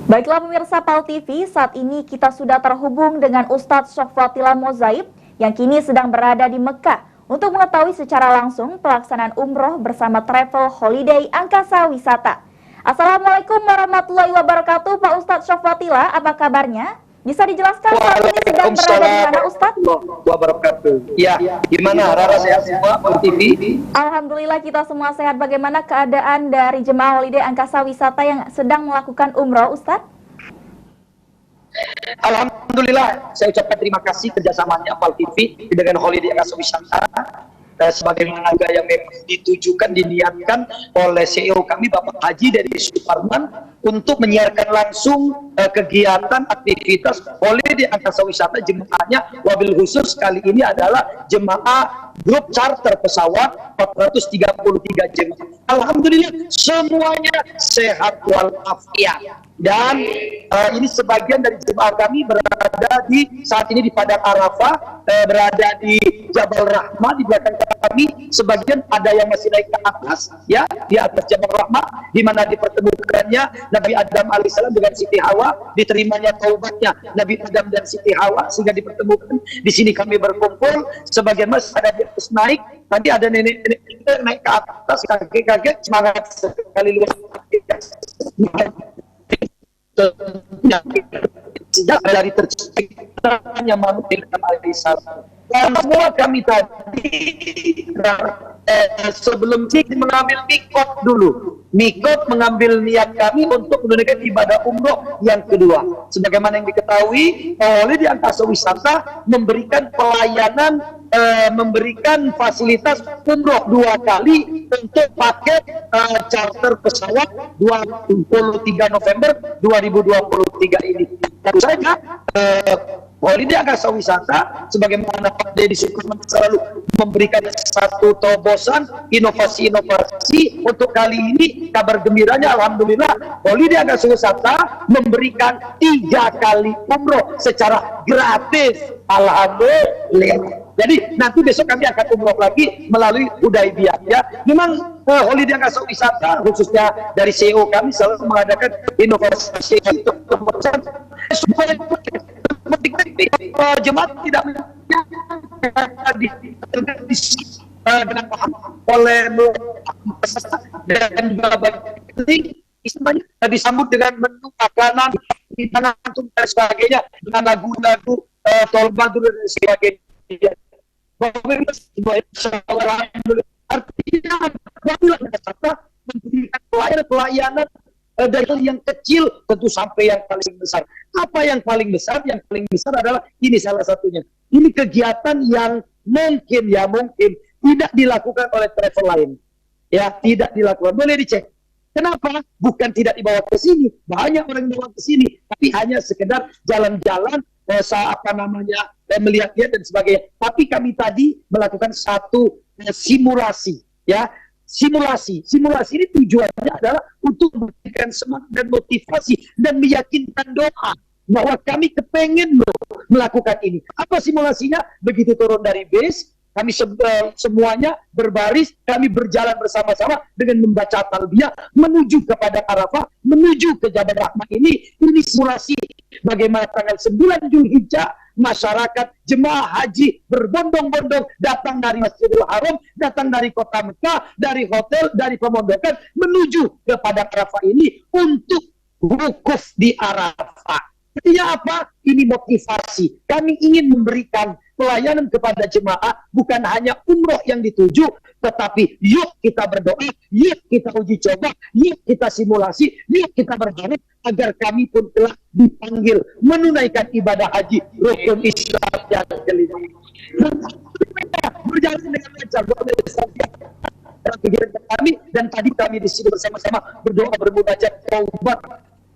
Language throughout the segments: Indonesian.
Baiklah pemirsa PAL TV, saat ini kita sudah terhubung dengan Ustadz Syafwatila Mozaib yang kini sedang berada di Mekah untuk mengetahui secara langsung pelaksanaan umroh bersama Travel Holiday Angkasa Wisata. Assalamualaikum warahmatullahi wabarakatuh, Pak Ustadz Syafwatila, apa kabarnya? Bisa dijelaskan saat ini sedang berada di mana, Ustadz? Wabarakatuh. Ya, gimana? Rara sehat semua, PAL TV? Alhamdulillah kita semua sehat. Bagaimana keadaan dari jemaah Holiday Angkasa Wisata yang sedang melakukan umroh, Ustadz? Alhamdulillah, saya ucapkan terima kasih kerjasamanya PAL TV dengan Holiday Angkasa Wisata. Sebagaimana yang memang ditujukan, diniatkan oleh CEO kami Bapak Haji dari Suparman untuk menyiarkan langsung kegiatan aktivitas Holiday Angkasa Wisata jemaahnya. Wabil khusus kali ini adalah jemaah grup charter pesawat 433 jemaah. Alhamdulillah semuanya sehat walafiat. Dan ini sebagian dari jemaah kami berada di saat ini di Padang Arafah, berada di Jabal Rahmah di belakang kami. Sebagian ada yang masih naik ke atas, ya, di atas Jabal Rahmah, di mana dipertemukannya Nabi Adam alaihissalam dengan Siti Hawa, diterimanya taubatnya Nabi Adam dan Siti Hawa sehingga dipertemukan. Di sini kami berkumpul, sebagian masih ada di atas naik, nanti ada nenek-nenek naik ke atas, kakek-kakek semangat sekali luar sejak dari terciptanya manusia alaihissalam. Dan semua kami tadi sebelum mengambil mikot dulu. Mikot mengambil niat kami untuk menunaikan ibadah umroh yang kedua. Sebagaimana yang diketahui, Holiday Angkasa Wisata memberikan pelayanan, memberikan fasilitas umroh 2 kali untuk paket charter pesawat 23 November 2023 ini. Tentu saja Holiday Angkasa Wisata sebagaimana Pak Deddy Sukurman selalu memberikan satu terobosan inovasi-inovasi. Untuk kali ini kabar gembiranya alhamdulillah Holiday Angkasa Wisata memberikan 3 kali umroh secara gratis. Alhamdulillah. Jadi nanti besok kami akan umroh lagi melalui Hudaybiyah, ya. Memang Holiday Angkasa Wisata khususnya dari CEO kami selalu mengadakan inovasi untuk terobosan supaya jemaat tidak dengan paham oleh dan istilahnya disambut dengan menu makanan dan sebagainya dengan lagu-lagu tolbadur dan sebagainya. Artinya memberikan pelayanan dari yang kecil tentu sampai yang paling besar. Apa yang paling besar? Yang paling besar adalah ini salah satunya. Ini kegiatan yang mungkin tidak dilakukan oleh travel lain. Ya, tidak dilakukan. Boleh dicek. Kenapa? Bukan tidak dibawa ke sini. Banyak orang yang dibawa ke sini, tapi hanya sekedar jalan-jalan, melihat-lihat dan sebagainya. Tapi kami tadi melakukan satu simulasi, ya. Simulasi ini tujuannya adalah untuk memberikan semangat dan motivasi dan meyakinkan doa bahwa kami kepengen melakukan ini. Apa simulasinya? Begitu turun dari base, kami semuanya berbaris, kami berjalan bersama-sama dengan membaca talbiyah menuju kepada Arafah, menuju ke Jabal Rahmah ini. Ini simulasi bagaimana tanggal 9 Zulhijjah masyarakat jemaah haji berbondong-bondong datang dari Masjidil Haram, datang dari kota Mekah, dari hotel, dari pemondokan menuju kepada Arafah ini untuk wukuf di Arafah. Artinya apa? Ini motivasi. Kami ingin memberikan pelayanan kepada jemaah, bukan hanya umroh yang dituju, tetapi yuk kita berdoa, yuk kita uji coba, yuk kita simulasi, yuk kita berharap agar kami pun telah dipanggil menunaikan ibadah haji rukun Islam yang kelima. Berjalan dengan lancar dalam kegiatan kami, dan tadi kami di sini bersama-sama berdoa bermunajat taubat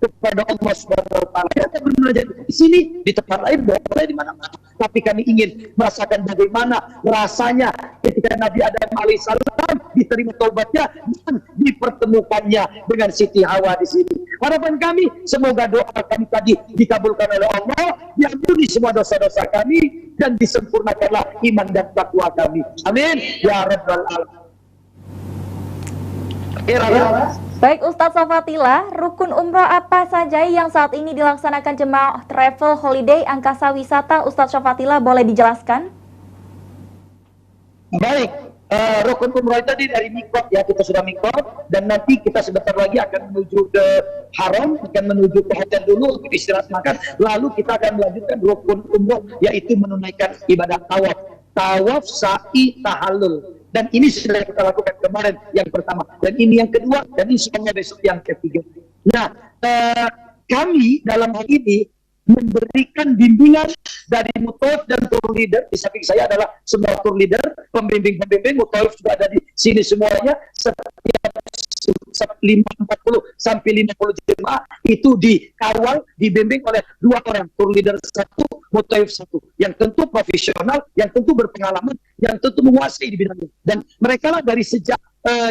kepada Allah Subhanahu wa taala. Kita bermunajat di sini, di tempat lain, boleh di mana-mana. Tapi kami ingin merasakan bagaimana rasanya ketika Nabi Adam alaihissalam diterima taubatnya dan dipertemukannya dengan Siti Hawa di sini. Harapan kami semoga doa kami tadi dikabulkan oleh Allah, diampuni semua dosa-dosa kami dan disempurnakanlah iman dan takwa kami. Amin ya rabbal alamin. Era. Baik Ustadz Sofatila, rukun umroh apa saja yang saat ini dilaksanakan jemaah travel holiday angkasa wisata? Ustadz Sofatila boleh dijelaskan? Baik, rukun umroh tadi dari mikot ya, kita sudah mikot dan nanti kita sebentar lagi akan menuju ke haram, akan menuju ke hotel dulu untuk istirahat makan, lalu kita akan melanjutkan rukun umroh yaitu menunaikan ibadah tawaf, sa'i, tahallul. Dan ini sudah kita lakukan kemarin yang pertama, dan ini yang kedua, dan insyaallah besok yang ketiga. Nah, kami dalam hal ini memberikan bimbingan dari Mutawif dan tour leader. Di samping saya adalah semua tour leader, pembimbing Mutawif juga ada di sini semuanya. Setiap 40 sampai 50 jemaah itu dikawal, dibimbing oleh 2 orang, tour leader 1, Mutawif 1, yang tentu profesional, yang tentu berpengalaman, yang tentu menguasai di bidangnya. Dan mereka lah dari sejak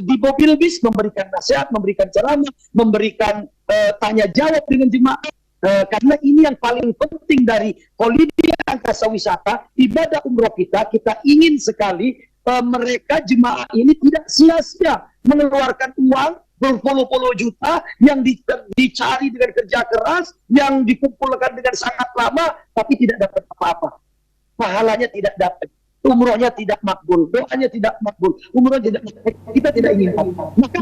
di mobil bis memberikan nasihat, memberikan ceramah, memberikan tanya jawab dengan jemaah. Karena ini yang paling penting dari holiday angkasa wisata, ibadah umroh kita ingin sekali mereka jemaah ini tidak sia-sia mengeluarkan uang berpuluh-puluh juta yang dicari dengan kerja keras, yang dikumpulkan dengan sangat lama, tapi tidak dapat apa-apa. Pahalanya tidak dapat. Umrohnya tidak makbul, doanya tidak makbul, umrohnya tidak makbul. Kita tidak ingin apa. Maka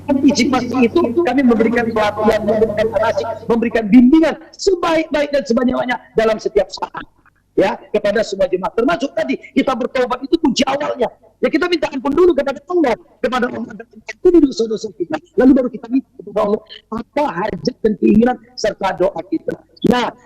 antisipasi itu kami memberikan pelatihan, memberikan arasi, memberikan bimbingan sebaik-baik dan sebanyak-banyaknya dalam setiap saat. Ya, kepada semua jemaah, termasuk tadi kita bertobat itu kunci awalnya. Ya, kita minta ampun dulu kepada Allah, dan ampuni dosa-dosa kita. Lalu baru kita minta kepada Allah apa hajat dan keinginan serta doa kita. Nah,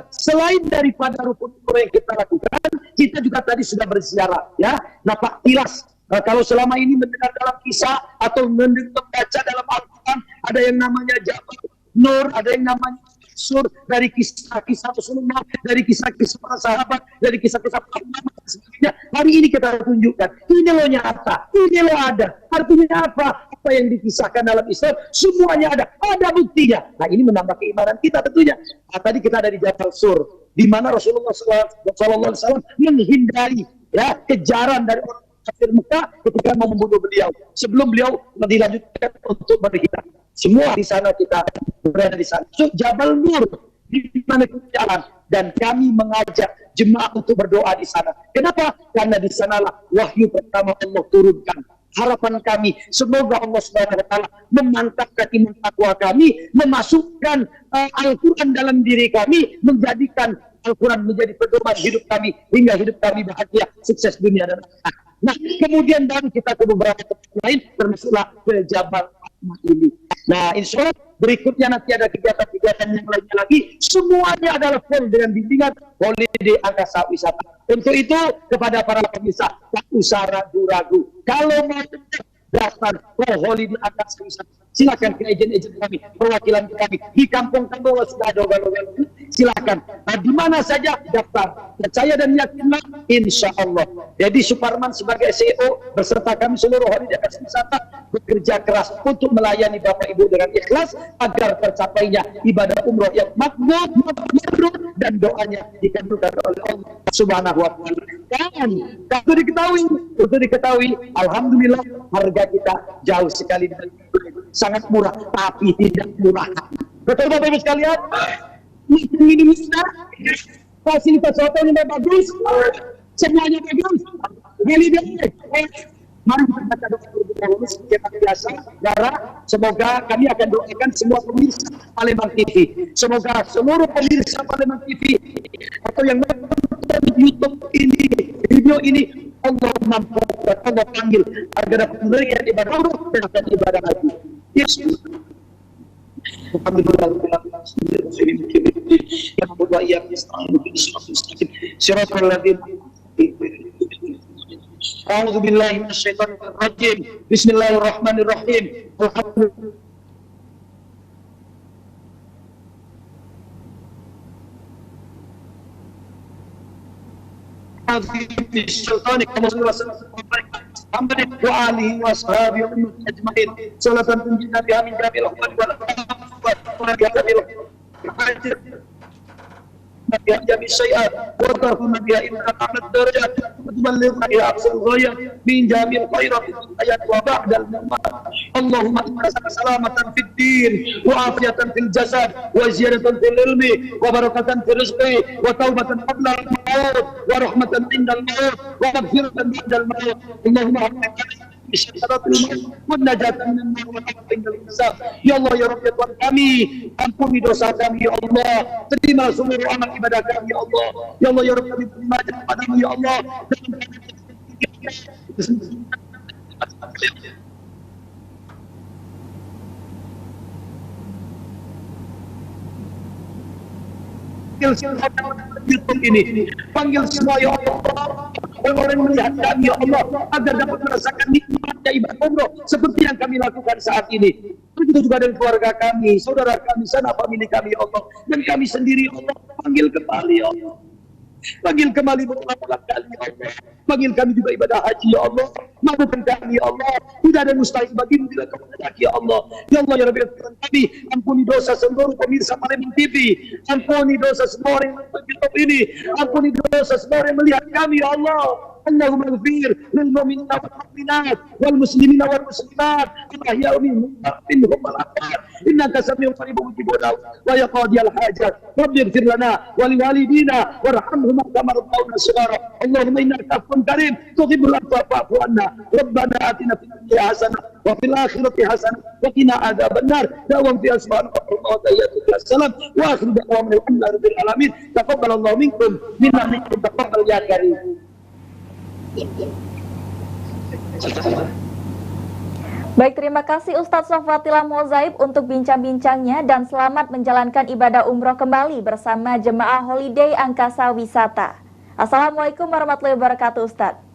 selain daripada rukun umroh yang kita lakukan, kita juga tadi sudah berziarah, ya. Nah, Pak Tilas, kalau selama ini mendengar dalam kisah atau membaca dalam Al-Quran, ada yang namanya Jabal Nur, ada yang namanya Sur, dari kisah-kisah Rasulullah, dari kisah-kisah para sahabat, dari kisah-kisah para ulama dan sebagainya. Hari ini kita tunjukkan, ini loh nyata, ini loh ada. Artinya apa? Apa yang dikisahkan dalam Islam, semuanya ada buktinya. Nah, ini menambah keimanan kita tentunya. Nah, tadi kita ada di Jabal Sur, di mana Rasulullah SAW menghindari ya kejaran dari orang kafir Mekah ketika mau membunuh beliau. Sebelum beliau dilanjutkan untuk berhijrah. Semua di sana kita berada di sana. So, Jabal Nur di mana kita jalan, dan kami mengajak jemaah untuk berdoa di sana. Kenapa? Karena di sanalah wahyu pertama Allah turunkan. Harapan kami semoga Allah Subhanahu wa taala memantapkan iman takwa kami, memasukkan Al-Qur'an dalam diri kami, menjadikan Al-Quran menjadi pedoman hidup kami hingga hidup kami bahagia, sukses dunia dan akhirat. Nah, kemudian baru kita ke beberapa tempat lain, termasuklah ke Jabal Rahmah ini. Nah, insya Allah berikutnya nanti ada kegiatan-kegiatan yang lainnya lagi. Semuanya adalah full dengan bimbingan holiday angkasa wisata. Untuk itu, kepada para pemirsa, tak usah ragu-ragu. Kalau mau daftar ke holiday angkasa wisata, silakan ke agen-agen kami, perwakilan kami di kampung-kampung sudah ada ogal-ogal. Silakan. Nah, di mana saja daftar. Percaya dan yakinlah, insya Allah. Jadi Suparman sebagai CEO beserta kami seluruh holiday angkasa wisata bekerja keras untuk melayani Bapak Ibu dengan ikhlas agar tercapainya ibadah umroh yang makbul, mabrur, dan doanya dikabulkan oleh Allah Subhanahu wa taala. Dan untuk diketahui, alhamdulillah harga kita jauh sekali dari sangat murah, tapi tidak murah. Betul Bapak Ibu sekalian? Ini mudah, fasilitas hotelnya bagus, semuanya bagus. Mari kita baca doa dahulu seperti biasa. Darah, semoga kami akan doakan semua pemirsa Palembang TV. Semoga seluruh pemirsa Palembang TV atau yang menonton YouTube ini, video ini, Allah mampukan, Allah panggil agar dapat memberikan ibadah umroh dan ibadah haji. Yes. Alhamdulillah, yang berdoa yang A'udzu billahi minasyaitonir rajim. Bismillahirrahmanirrahim. Alhamdulillah. wa alihi wa sahbihi ajmain. Salatan tunjina biha min jamil ahwal wal afat wa jamil Nabi Jami Syai'at wa tarhuna biha in amat darajat تبلغنا إلى أقصى الغاية من جميع الخيرات في الحياة وبعد الممات. اللهم إنا نسألك سلامة في الدين وعافية في الجسد وزيادة في العلم وبركة في الرزق وتوبة قبل الموت ورحمة عند الموت ومغفرة بعد الموت. اللهم بسyarat الموت والنجاة من النار والحق عند الحساب. Ya Allah ya Rabbi, ya Tuhan kami, ampuni dosa kami ya Allah, terima seluruh amal ibadah kami ya Allah. Ya Allah ya Rabbi, kami terima kepadamu ya Allah. Panggil semua YouTube ini, panggil semua ya Allah, orang-orang melihat kami ya Allah, agar dapat merasakan nikmatnya ibadah umroh seperti yang kami lakukan saat ini. Begitu juga dengan keluarga kami, saudara kami, sanak famili kami ya Allah, dan kami sendiri ya Allah, panggil kembali ya Allah. Panggil kembali berulang-ulang kali ya Allah. Panggil kami juga ibadah haji ya Allah. Maafkan kami ya Allah. Tidak ada mustahil bagimu bila kau menghadap ya Allah. Ya Allah ya Rabbi, kami ampuni dosa seluruh pemirsa Palembang TV. Ampuni dosa semua orang yang menonton YouTube ini. Ampuni dosa semua orang yang melihat kami ya Allah. Allahumma ighfir lil mu'minina wal mu'minat wal muslimina wal muslimat al-ahya'i minhum wal amwat innaka sami'un qaribun mujibud da'wat wa ya qadiyal hajat rabbi ighfir lana wa liwalidina warhamhum kama rabbawna shighara. Allahumma innaka afuwwun karim tuhibbul afwa fa'fu anna rabbana atina fid dunya hasanah wa fil akhirati hasanah wa qina adzabannar da'wam fi subhanaka wa tahiyyatuka salam wa akhiru da'wana alhamdulillahi rabbil alamin. Taqabbalallahu minkum minna minkum taqabbal ya karim. Baik, terima kasih Ustadz Sofwatila Mozaib untuk bincang-bincangnya dan selamat menjalankan ibadah umroh kembali bersama jemaah Holiday Angkasa Wisata. Assalamualaikum warahmatullahi wabarakatuh Ustadz.